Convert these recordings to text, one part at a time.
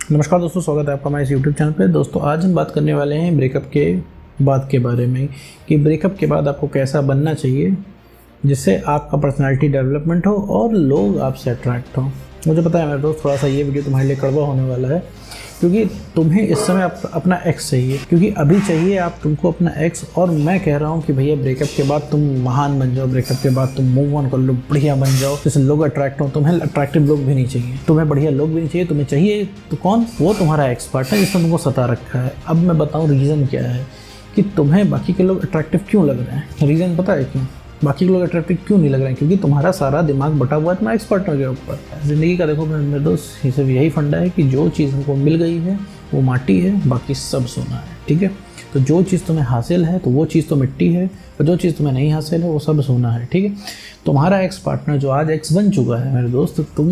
नमस्कार दोस्तों, स्वागत है आपका हमारे इस यूट्यूब चैनल पे। दोस्तों आज हम बात करने वाले हैं ब्रेकअप के बाद के बारे में कि ब्रेकअप के बाद आपको कैसा बनना चाहिए जिससे आपका पर्सनालिटी डेवलपमेंट हो और लोग आपसे अट्रैक्ट हो। मुझे पता है मेरे दोस्त, थोड़ा सा ये वीडियो तुम्हारे लिए कड़वा होने वाला है क्योंकि तुम्हें इस समय अपना एक्स चाहिए, क्योंकि अभी चाहिए आप तुमको अपना एक्स। और मैं कह रहा हूँ कि भैया ब्रेकअप के बाद तुम महान बन जाओ, ब्रेकअप के बाद तुम मूव ऑन कर लो, बढ़िया बन जाओ जिससे लोग अट्रैक्ट हो। तुम्हें अट्रैक्टिव लोग भी नहीं चाहिए, तुम्हें बढ़िया लोग भी नहीं चाहिए, तुम्हें चाहिए तो कौन? वो तुम्हारा एक्स पार्टनर जिसने तुमको सता रखा है। अब मैं बताऊँ रीज़न क्या है कि तुम्हें बाकी के लोग अट्रैक्टिव क्यों लग रहे हैं। रीज़न पता है क्यों बाकी के लोग अट्रैक्टिव क्यों नहीं लग रहे हैं? क्योंकि तुम्हारा सारा दिमाग बटा हुआ है तुम्हारे एक्स पार्टनर के ऊपर। ज़िंदगी का देखो मेरे दोस्त, ये सिर्फ यही फंडा है कि जो चीज़ हमको मिल गई है वो माटी है, बाकी सब सोना है। ठीक है, तो जो चीज़ तुम्हें हासिल है तो वो चीज़ तो मिट्टी है, और जो चीज़ तुम्हें नहीं हासिल है वो सब सोना है। ठीक है, तुम्हारा एक्स पार्टनर जो आज एक्स बन चुका है मेरे दोस्त, तुम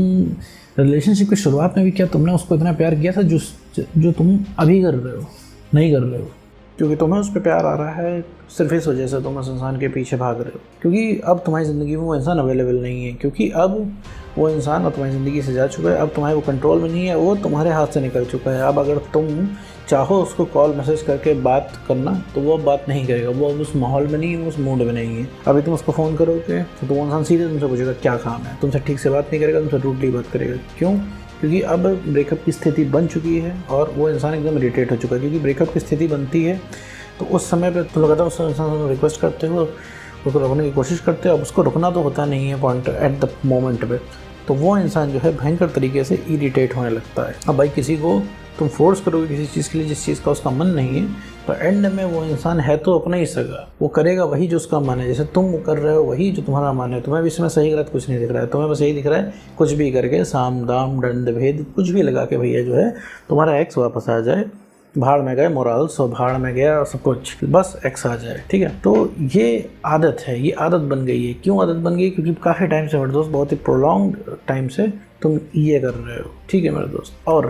रिलेशनशिप की शुरुआत में भी क्या तुमने उसको इतना प्यार किया था जो तुम अभी कर रहे हो? नहीं कर रहे हो, क्योंकि तुम्हें उस पर प्यार आ रहा है सिर्फ इस वजह से तुम उस इंसान के पीछे भाग रहे हो, क्योंकि अब तुम्हारी ज़िंदगी में वो इंसान अवेलेबल नहीं है, क्योंकि अब वो इंसान अब तुम्हारी ज़िंदगी से जा चुका है। अब तुम्हारे वो कंट्रोल में नहीं है, वो तुम्हारे हाथ से निकल चुका है। अब अगर तुम चाहो उसको कॉल मैसेज करके बात करना तो वो बात नहीं करेगा, वो उस माहौल में नहीं है, वो उस मूड में नहीं है। अभी तुम उसको फ़ोन करोगे तो वो इंसान सीधे तुमसे पूछेगा क्या काम है, तुमसे ठीक से बात नहीं करेगा, तुमसे रूडली बात करेगा। क्यों? क्योंकि अब ब्रेकअप की स्थिति बन चुकी है और वो इंसान एकदम इरिटेट हो चुका है। क्योंकि ब्रेकअप की स्थिति बनती है तो उस समय पे तुम लगातार उस इंसान से रिक्वेस्ट करते हो, उसको रोकने की कोशिश करते हो। अब उसको रुकना तो होता नहीं है पॉइंट एट द मोमेंट पे, तो वो इंसान जो है भयंकर तरीके से इरिटेट होने लगता है। अब भाई किसी को तुम फोर्स करोगे किसी चीज़ के लिए जिस चीज़ का उसका मन नहीं है, तो एंड में वो इंसान है तो अपना ही सगा, वो करेगा वही जो उसका मन है। जैसे तुम कर रहे हो वही जो तुम्हारा मन है। तुम्हें भी इसमें सही गलत कुछ नहीं दिख रहा है, तुम्हें बस यही दिख रहा है कुछ भी करके साम दाम दंड भेद कुछ भी लगा के भैया जो है तुम्हारा एक्स वापस आ जाए। भाड़ में गए मोरल्स और भाड़ में गया सब कुछ, बस एक्स आ जाए। ठीक है, तो ये आदत है, ये आदत बन गई है। क्यों आदत बन गई? क्योंकि काफ़ी टाइम से मेरे दोस्त, बहुत ही प्रोलॉन्ग टाइम से तुम ये कर रहे हो। ठीक है मेरे दोस्त, और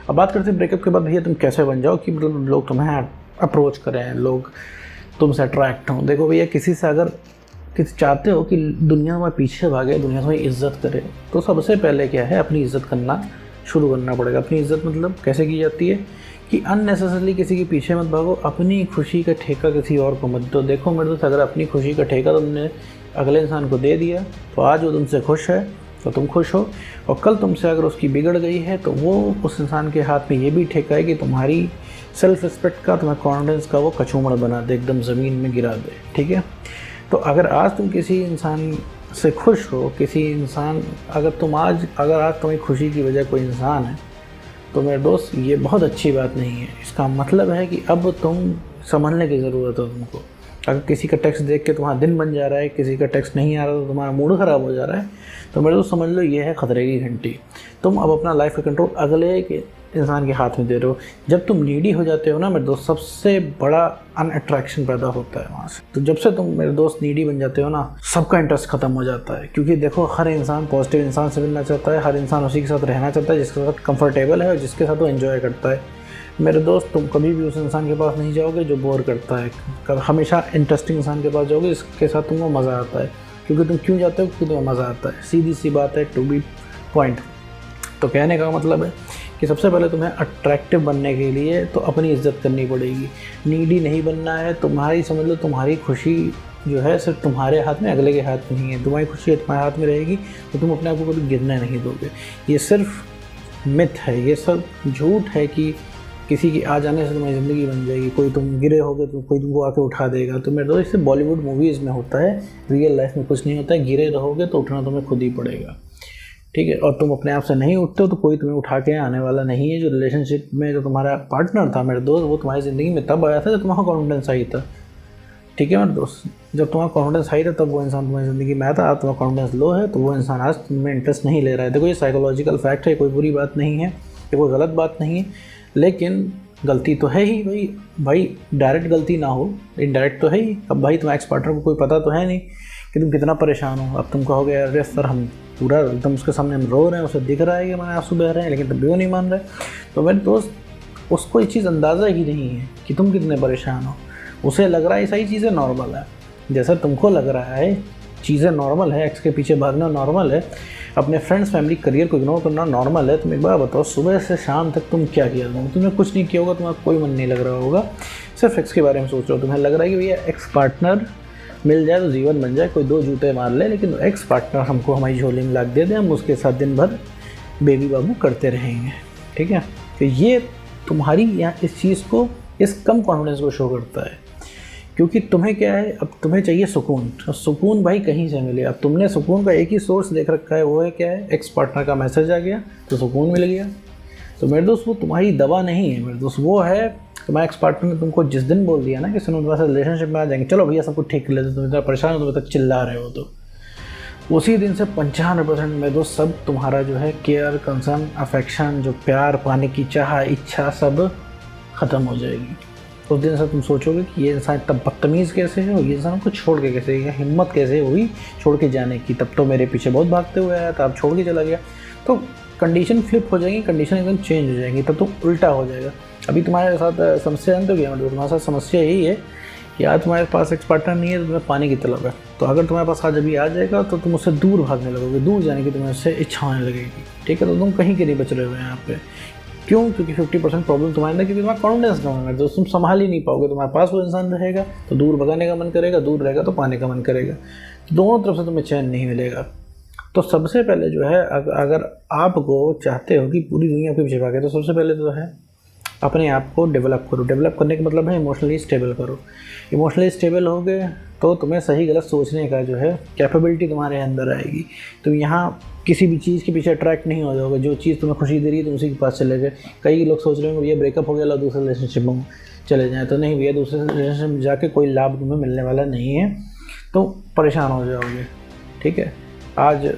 अब बात करते हैं ब्रेकअप के बाद भैया तुम कैसे बन जाओ कि मतलब लोग तुम्हें अप्रोच करें, लोग तुमसे अट्रैक्ट हों। देखो भैया, किसी से अगर किसी चाहते हो कि दुनिया में पीछे भागे, दुनिया में इज्जत करे, तो सबसे पहले क्या है, अपनी इज्जत करना शुरू करना पड़ेगा। अपनी इज्जत मतलब कैसे की जाती है कि अननेसेसरली किसी के पीछे मत भागो, अपनी खुशी का ठेका किसी और को मत दो। देखो मेरे दोस्त, अगर अपनी खुशी का ठेका तुमने अगले इंसान को दे दिया तो आज वो तुमसे खुश है तो तुम खुश हो, और कल तुमसे अगर उसकी बिगड़ गई है तो वो उस इंसान के हाथ में ये भी ठेका है कि तुम्हारी सेल्फ रिस्पेक्ट का, तुम्हारे कॉन्फिडेंस का वो कचूमड़ बना दे, एकदम ज़मीन में गिरा दे। ठीक है, तो अगर आज तुम किसी इंसान से खुश हो, किसी इंसान अगर आज तुम्हारी खुशी की वजह कोई इंसान है, तो मेरे दोस्त ये बहुत अच्छी बात नहीं है। इसका मतलब है कि अब तुम संभलने की ज़रूरत है तुमको। अगर किसी का टेक्स्ट देख के तुम्हारा दिन बन जा रहा है, किसी का टेक्स्ट नहीं आ रहा तो तुम्हारा मूड ख़राब हो जा रहा है, तो मेरे दोस्त समझ लो ये है खतरे की घंटी। तुम अब अपना लाइफ का कंट्रोल अगले के इंसान के हाथ में दे रहे हो। जब तुम नीडी हो जाते हो ना मेरे दोस्त, सबसे बड़ा अनअट्रैक्शन पैदा होता है वहाँ से। तो जब से तुम मेरे दोस्त नीडी बन जाते हो ना, सबका इंटरेस्ट खत्म हो जाता है। क्योंकि देखो, हर इंसान पॉजिटिव इंसान से मिलना चाहता है, हर इंसान उसी के साथ रहना चाहता है जिसके साथ कंफर्टेबल है और जिसके साथ वो एंजॉय करता है। मेरे दोस्त, तुम कभी भी उस इंसान के पास नहीं जाओगे जो बोर करता है। हमेशा इंटरेस्टिंग इंसान के पास जाओगे जिसके साथ तुमको मज़ा आता है। क्योंकि तुम क्यों जाते हो? क्योंकि तुम्हें मज़ा आता है। सीधी सी बात है, टू बी पॉइंट। तो कहने का मतलब है कि सबसे पहले तुम्हें अट्रैक्टिव बनने के लिए तो अपनी इज्जत करनी पड़ेगी। नीडी नहीं बनना है। तुम्हारी समझ लो, तुम्हारी खुशी जो है सिर्फ तुम्हारे हाथ में, अगले के हाथ में नहीं है। तुम्हारी खुशी तुम्हारे हाथ में रहेगी तो तुम अपने आप को कभी गिरने नहीं दोगे। ये सिर्फ मिथ है, ये सब झूठ है कि किसी के आ जाने से तुम्हारी ज़िंदगी बन जाएगी। कोई तुम गिरे होगे तो कोई तुमको आके उठा देगा। तो मेरे दोस्त, इससे बॉलीवुड मूवीज़ में होता है, रियल लाइफ में कुछ नहीं होता है। गिरे रहोगे तो उठना तुम्हें खुद ही पड़ेगा। ठीक है, और तुम अपने आप से नहीं उठते हो तो कोई तुम्हें उठा के आने वाला नहीं है। जो रिलेशनशिप में जो तुम्हारा पार्टनर था मेरे दोस्त, वो तुम्हारी ज़िंदगी में तब आया था जब तुम्हारा कॉन्फिडेंस हाई था। ठीक है मेरे दोस्त, जब तुम्हारा कॉन्फिडेंस हाई था तब वो इंसान तुम्हारी ज़िंदगी में आया था। अब तुम्हारा कॉन्फिडेंस लो है तो वो इंसान आज तुम्हें इंटरेस्ट नहीं ले रहा है। देखो, ये साइकोलॉजिकल फैक्ट है, कोई बुरी बात नहीं है, ये कोई गलत बात नहीं है, लेकिन गलती तो है ही भाई। डायरेक्ट गलती ना हो, इनडायरेक्ट तो है ही। अब भाई तुम्हारे एक्स पार्टनर को कोई पता तो है नहीं कि तुम कितना परेशान हो। अब तुम कहोगे अरे सर, हम पूरा एकदम उसके सामने हम रो रहे हैं, उसे दिख रहा है कि हमारे आंसू बह रहे हैं, लेकिन तब भी वो नहीं मान रहे। तो मेरे दोस्त, उसको ये चीज़ अंदाज़ा ही नहीं है कि तुम कितने परेशान हो। उसे लग रहा है सही चीज़ें नॉर्मल है, जैसा तुमको लग रहा है चीज़ें नॉर्मल है, एक्स के पीछे भागना नॉर्मल है, अपने फ्रेंड्स, फैमिली, करियर को इग्नोर करना नॉर्मल है। तुम एक बार बताओ, सुबह से शाम तक तुम क्या किया? तुमने कुछ नहीं किया होगा, तुम्हारा कोई मन नहीं लग रहा होगा, सिर्फ एक्स के बारे में सोच रहे हो। तुम्हें लग रहा है कि भैया एक्स पार्टनर मिल जाए तो जीवन बन जाए, कोई 2 जूते मार ले, लेकिन एक्स पार्टनर हमको हमारी झोली में लाद दे दे, हम उसके साथ दिन भर बेबी बाबू करते रहेंगे। ठीक है, तो ये तुम्हारी यहाँ इस चीज़ को, इस कम कॉन्फिडेंस को शो करता है। क्योंकि तुम्हें क्या है, अब तुम्हें चाहिए सुकून, और सुकून भाई कहीं से मिले। अब तुमने सुकून का एक ही सोर्स देख रखा है, वो है क्या है, एक्स पार्टनर का मैसेज आ गया तो सुकून मिल गया। तो मेरे दोस्त वो तुम्हारी दवा नहीं है मेरे दोस्त, वो है तुम्हारा एक्स पार्टनर ने तुमको जिस दिन बोल दिया ना कि सुनो तुम्हारे साथ रिलेशनशिप में आ जाएंगे, चलो भैया सब कुछ ठीक कर लेते, तुम इतना परेशान हो, तुम तक चिल्ला रहे हो, तो उसी दिन से 95% मेरे दोस्त सब तुम्हारा जो है केयर, कंसर्न, अफेक्शन, जो प्यार पाने की चाह, इच्छा सब ख़त्म हो जाएगी। उस दिन से तुम सोचोगे कि ये इंसान तब बदतमीज़ कैसे है, और ये इंसान को छोड़ के कैसे, या हिम्मत कैसे हुई छोड़ के जाने की, तब तो मेरे पीछे बहुत भागते हुए आया था, अब छोड़ के चला गया। तो कंडीशन फ्लिप हो जाएगी, कंडीशन एकदम चेंज हो जाएगी, तब तो उल्टा हो जाएगा। अभी तुम्हारे साथ समस्या जानते हो क्या, मतलब तुम्हारे साथ समस्या यही है कि आज तुम्हारे पास एक्स पार्टनर नहीं है, तो तुम्हें पानी की तलब है। तो अगर तुम्हारे पास आज अभी आ जाएगा तो तुम उससे दूर भागने लगोगे, दूर जाने की तुम्हें उससे इच्छा होने लगेगी। ठीक है, तो तुम कहीं के नहीं बच रहे हो यहाँ पे। क्यों? क्योंकि 50% प्रॉब्लम तुम्हारे अंदर, क्योंकि तुम्हारा कॉन्फिडेंस कम है, तो तुम संभाल ही नहीं पाओगे। तुम्हारे पास वो इंसान रहेगा तो दूर भगाने का मन करेगा, दूर रहेगा तो पाने का मन करेगा, तो दोनों तरफ से तुम्हें चैन नहीं मिलेगा। तो सबसे पहले जो है, अगर आपको चाहते हो कि पूरी दुनिया आपके पीछे भागे, तो सबसे पहले तो है अपने आप को डेवलप करो। डेवलप करने का मतलब है इमोशनली स्टेबल करो। इमोशनली स्टेबल हो गए तो तुम्हें सही गलत सोचने का जो है कैपेबिलिटी तुम्हारे अंदर आएगी। तुम यहाँ किसी भी चीज़ के पीछे अट्रैक्ट नहीं हो जाओगे, जो चीज़ तुम्हें खुशी दे रही है तुम उसी के पास चले गए। कई लोग सोच रहे होंगे भैया ब्रेकअप हो गया, लो दूसरे रिलेशनशिप में चले जाएँ, तो नहीं भैया, दूसरे रिलेशनशिप में जाके कोई लाभ तुम्हें मिलने वाला नहीं है, तो परेशान हो जाओगे। ठीक है, आज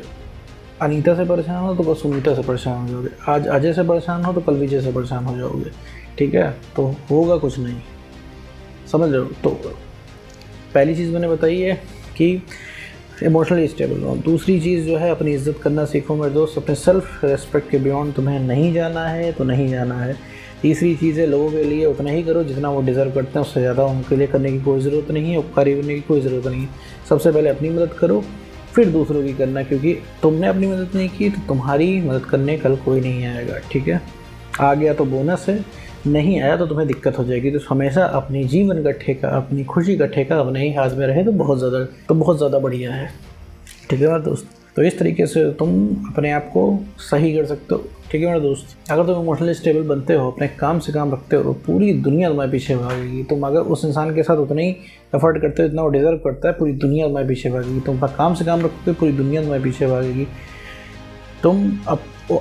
अनीता से परेशान हो तो कल सुनीता से परेशान हो जाओगे, आज अजय से परेशान हो तो कल विजय से परेशान हो जाओगे। ठीक है, तो होगा कुछ नहीं, समझ रहे हो। तो पहली चीज़ मैंने बताई है कि इमोशनली स्टेबल हो। दूसरी चीज़ जो है, अपनी इज्जत करना सीखो मेरे दोस्त। अपने सेल्फ रेस्पेक्ट के बियॉन्ड तुम्हें नहीं जाना है तो नहीं जाना है। तीसरी चीज़ है, लोगों के लिए उतना ही करो जितना वो डिज़र्व करते हैं, उससे ज़्यादा उनके लिए करने की कोई ज़रूरत नहीं है, उपकारी बनने की कोई ज़रूरत नहीं है। सबसे पहले अपनी मदद करो, फिर दूसरों की करना, क्योंकि तुमने अपनी मदद नहीं की तो तुम्हारी मदद करने कल कोई नहीं आएगा। ठीक है, आ गया तो बोनस है, नहीं आया तो तुम्हें दिक्कत हो जाएगी। तो हमेशा अपनी जीवन का ठेका, अपनी खुशी का ठेका अपने ही हाथ में रहे तो बहुत ज़्यादा बढ़िया है। ठीक है मेरे दोस्त, तो इस तरीके से तुम अपने आप को सही कर सकते हो। ठीक है मेरे दोस्त, अगर तुम इमोशनली स्टेबल बनते हो, अपने काम से काम रखते हो, पूरी दुनिया तुम्हारे पीछे भागेगी। तुम अगर उस इंसान के साथ उतना ही एफर्ट करते हो जितना वो डिज़र्व करता है, पूरी दुनिया तुम्हारे पीछे भागेगी। तुम अपना काम से काम रखते हो, पूरी दुनिया तुम्हारे पीछे भागेगी। तुम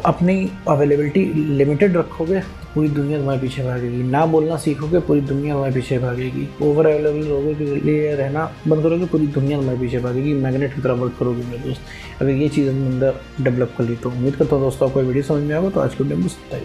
अपनी अवेलेबिलिटी लिमिटेड रखोगे, पूरी दुनिया तुम्हारे पीछे भागेगी। ना बोलना सीखोगे, पूरी दुनिया तुम्हारे पीछे भागेगी। ओवर अवेलेबल लोगों के लिए रहना बंद करोगे, पूरी दुनिया तुम्हारे पीछे भागेगी। मैग्नेट की तरह वर्क करोगे मेरे दोस्त, अगर ये चीज़ अंदर डेवलप कर ली तो। उम्मीद करता हूँ दोस्तों आपको वीडियो समझ में आएगा। तो आज के वीडियो में बस इतना ही।